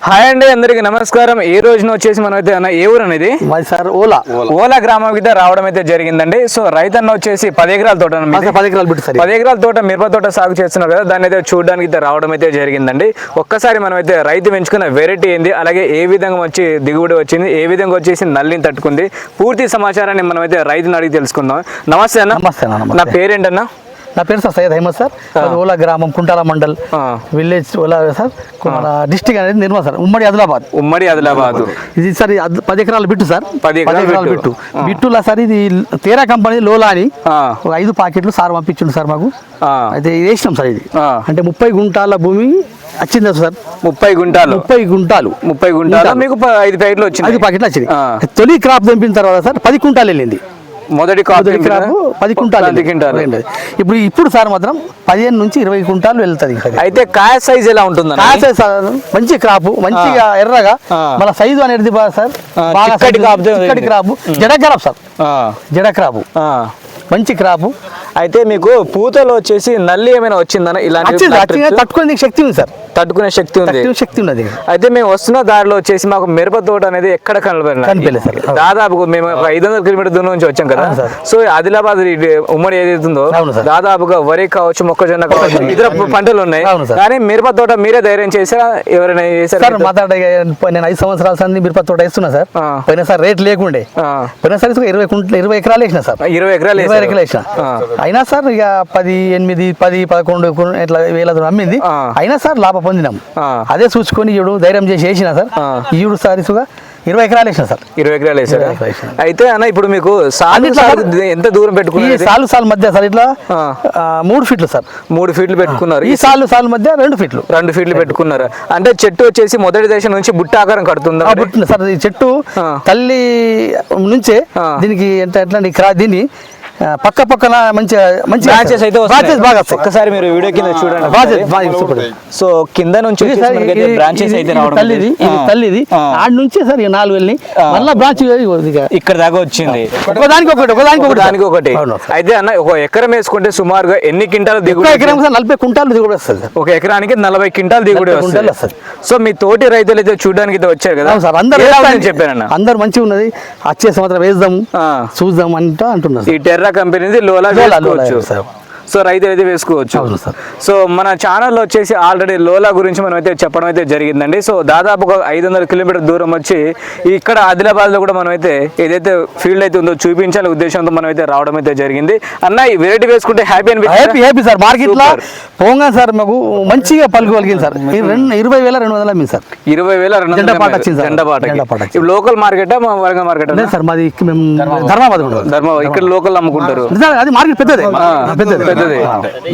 Hi అండి, అందరికి నమస్కారం. ఈ రోజున వచ్చేసి మనం అయితే ఏ ఊరు అనేది సార్ ఓలా గ్రామం అయితే రావడం అయితే జరిగిందండి. సో రైతన్న వచ్చేసి 10 ఎకరాల తోట 10 ఎకరాల తోట మిరప తోట సాగు చేస్తున్నారు కదా, దాన్ని అయితే చూడడానికి అయితే రావడం అయితే జరిగిందండి. ఒక్కసారి మనం అయితే రైతు పెంచుకున్న వెరైటీ ఏంది, అలాగే ఏ విధంగా వచ్చి దిగుబడి వచ్చింది, ఏ విధంగా వచ్చేసి నల్లిని తట్టుకుంది, పూర్తి సమాచారాన్ని మనం అయితే రైతుని అడిగి తెలుసుకుందాం. నమస్తే అన్న. నా పేరేంటన్నా? నా పేరు సార్ సయ్యద్ అహ్మద్ సార్. ఓలా గ్రామం, Kuntala mandal, village Ola sir. District అనేది నిర్మల్ సార్, ఉమ్మడి ఆదిలాబాద్. ఇది సార్ 10 ఎకరాల బిట్టు సార్. 10 ఎకరాల బిట్టులా సార్. ఇది తేరా కంపెనీ లోలా అని 5 ప్యాకెట్లు సార్ పంపించిండు సార్ మాకు. అయితే ఇది వేసినాం సార్. ఇది అంటే 30 గుంటాల భూమి వచ్చింది సార్. 30 గుంటాలు మీకు 5 ప్యాకెట్లు వచ్చింది. 5 ప్యాకెట్లు వచ్చింది. తొలి క్రాప్ తెంపిన తర్వాత సార్ 10 కుంటాలు వెళ్ళింది. మొదటి క్రాప్ 10 కుంటాలు. ఇప్పుడు సార్ మాత్రం 15 నుంచి 20 కుంటాలు వెళ్తుంది. అయితే కాయ సైజ్ ఎలా ఉంటుంది? కాయ సైజ్ సార్ మంచి క్రాప్, మంచిగా ఎర్రగా, మన సైజు అనేది సార్ బాగా క్రాప్, జడ క్రాప్ సార్. జడ క్రాప్ మంచి క్రాప్. అయితే మీకు పూతలో వచ్చేసి నల్లి ఏమైనా వచ్చిందన్న? ఇలాంటి తట్టుకునే శక్తి ఉంది సార్. తట్టుకునే శక్తి ఉన్నది. అయితే మేము వస్తున్న దారిలో వచ్చేసి మాకు మిరప తోట అనేది ఎక్కడ కనపడలేదు సార్. దాదాపు మేము 500 కిలోమీటర్ దూరం నుంచి వచ్చాం కదా. సో ఆదిలాబాద్ ఉమ్మడి ఏదైతుందో దాదాపుగా వరి కావచ్చు, మొక్కజొన్న కావచ్చు, ఇతర పంటలు ఉన్నాయి. కానీ మిరప తోట మీరే ధైర్యం చేసారా, ఎవరైనా చేశారు? నేను 5 సంవత్సరాల సంది మిరప తోట వేస్తున్నా సార్. పోయినా సార్ రేట్ లేకుండే. పోయినా సార్ 20 ఎకరాలు వేసిన సార్. 20 ఎకరాలు వేసిన. అయినా సార్ ఇక 10, 8, 10, 11 ఇట్లా వేల అమ్మింది. అయినా సార్ లాభం పొందినాం. అదే చూసుకొని ఈడు ధైర్యం చేసి వేసిన సార్. ఈడు సారీసుగా 20 ఎకరాలు వేసిన సార్. 20 ఎకరాలు వేసారు. అయితే అన్న ఇప్పుడు మీకు ఎంత దూరం పెట్టుకున్నారు? సాలు మధ్య సార్ ఇట్లా 3 ఫీట్లు సార్. 3 ఫీట్లు పెట్టుకున్నారు. ఈ సాలు మధ్య 2 ఫీట్లు పెట్టుకున్నారు. అంటే చెట్టు వచ్చేసి మొదటి దశ నుంచి బుట్ట ఆకారం కడుతుందా? బుట్ట సార్. ఈ చెట్టు తల్లి నుంచే దీనికి దీన్ని పక్కన మంచి బ్రాంచెస్ అయితే బాగా. ఒక్కసారి మీరు వీడియో కింద చూడండి. సో కింద నుంచి బ్రాంచెస్ అయితే తల్లిది ఆడ నుంచి సార్ 4 వెళ్ళి మళ్ళీ బ్రాంచ్ ఇక్కడ దాకా వచ్చింది. ఒకదానికి ఒకటి. అయితే అన్న ఒక ఎకరం వేసుకుంటే సుమారుగా ఎన్ని క్వింటాలు దిగుబడి? ఎకరం 40 కుంటాలు దిగుబడి వస్తుంది. ఒక ఎకరానికి 40 క్వింటాల్ దిగుబడి వస్తుంది. సో మీ తోటి రైతులు అయితే చూడడానికి అయితే వచ్చారు కదా సార్. అందరూ చెప్పారన్న, అందరు మంచిగా ఉన్నది, వచ్చే సంవత్సరం వేద్దాం చూద్దాం అంటున్నారు. ఈ టెర్రా కంపెనీ లోలా వేసుకోవచ్చు. సో రైతులు అయితే వేసుకోవచ్చు. సో మన ఛానల్లో వచ్చేసి ఆల్రెడీ లోలా గురించి మనం అయితే చెప్పడం అయితే జరిగిందండి. సో దాదాపు 500 కిలోమీటర్ దూరం వచ్చి ఇక్కడ ఆదిలాబాద్ లో కూడా మనం అయితే ఏదైతే ఫీల్డ్ అయితే ఉందో చూపించాలి ఉద్దేశంతో మనం అయితే రావడం అయితే జరిగింది. అన్న ఈ వెరైటీ వేసుకుంటే హ్యాపీ సార్. మార్కెట్ లో పోగా సార్ మాకు మంచిగా పలుకు కలిగింది సార్. 20,200 అమ్మింది sir. 20,200 local market Warangal market sir మాది. ధర్మాబాద్ ఇక్కడ లోకల్ అమ్ముకుంటారు. అది మార్కెట్ పెద్దదే.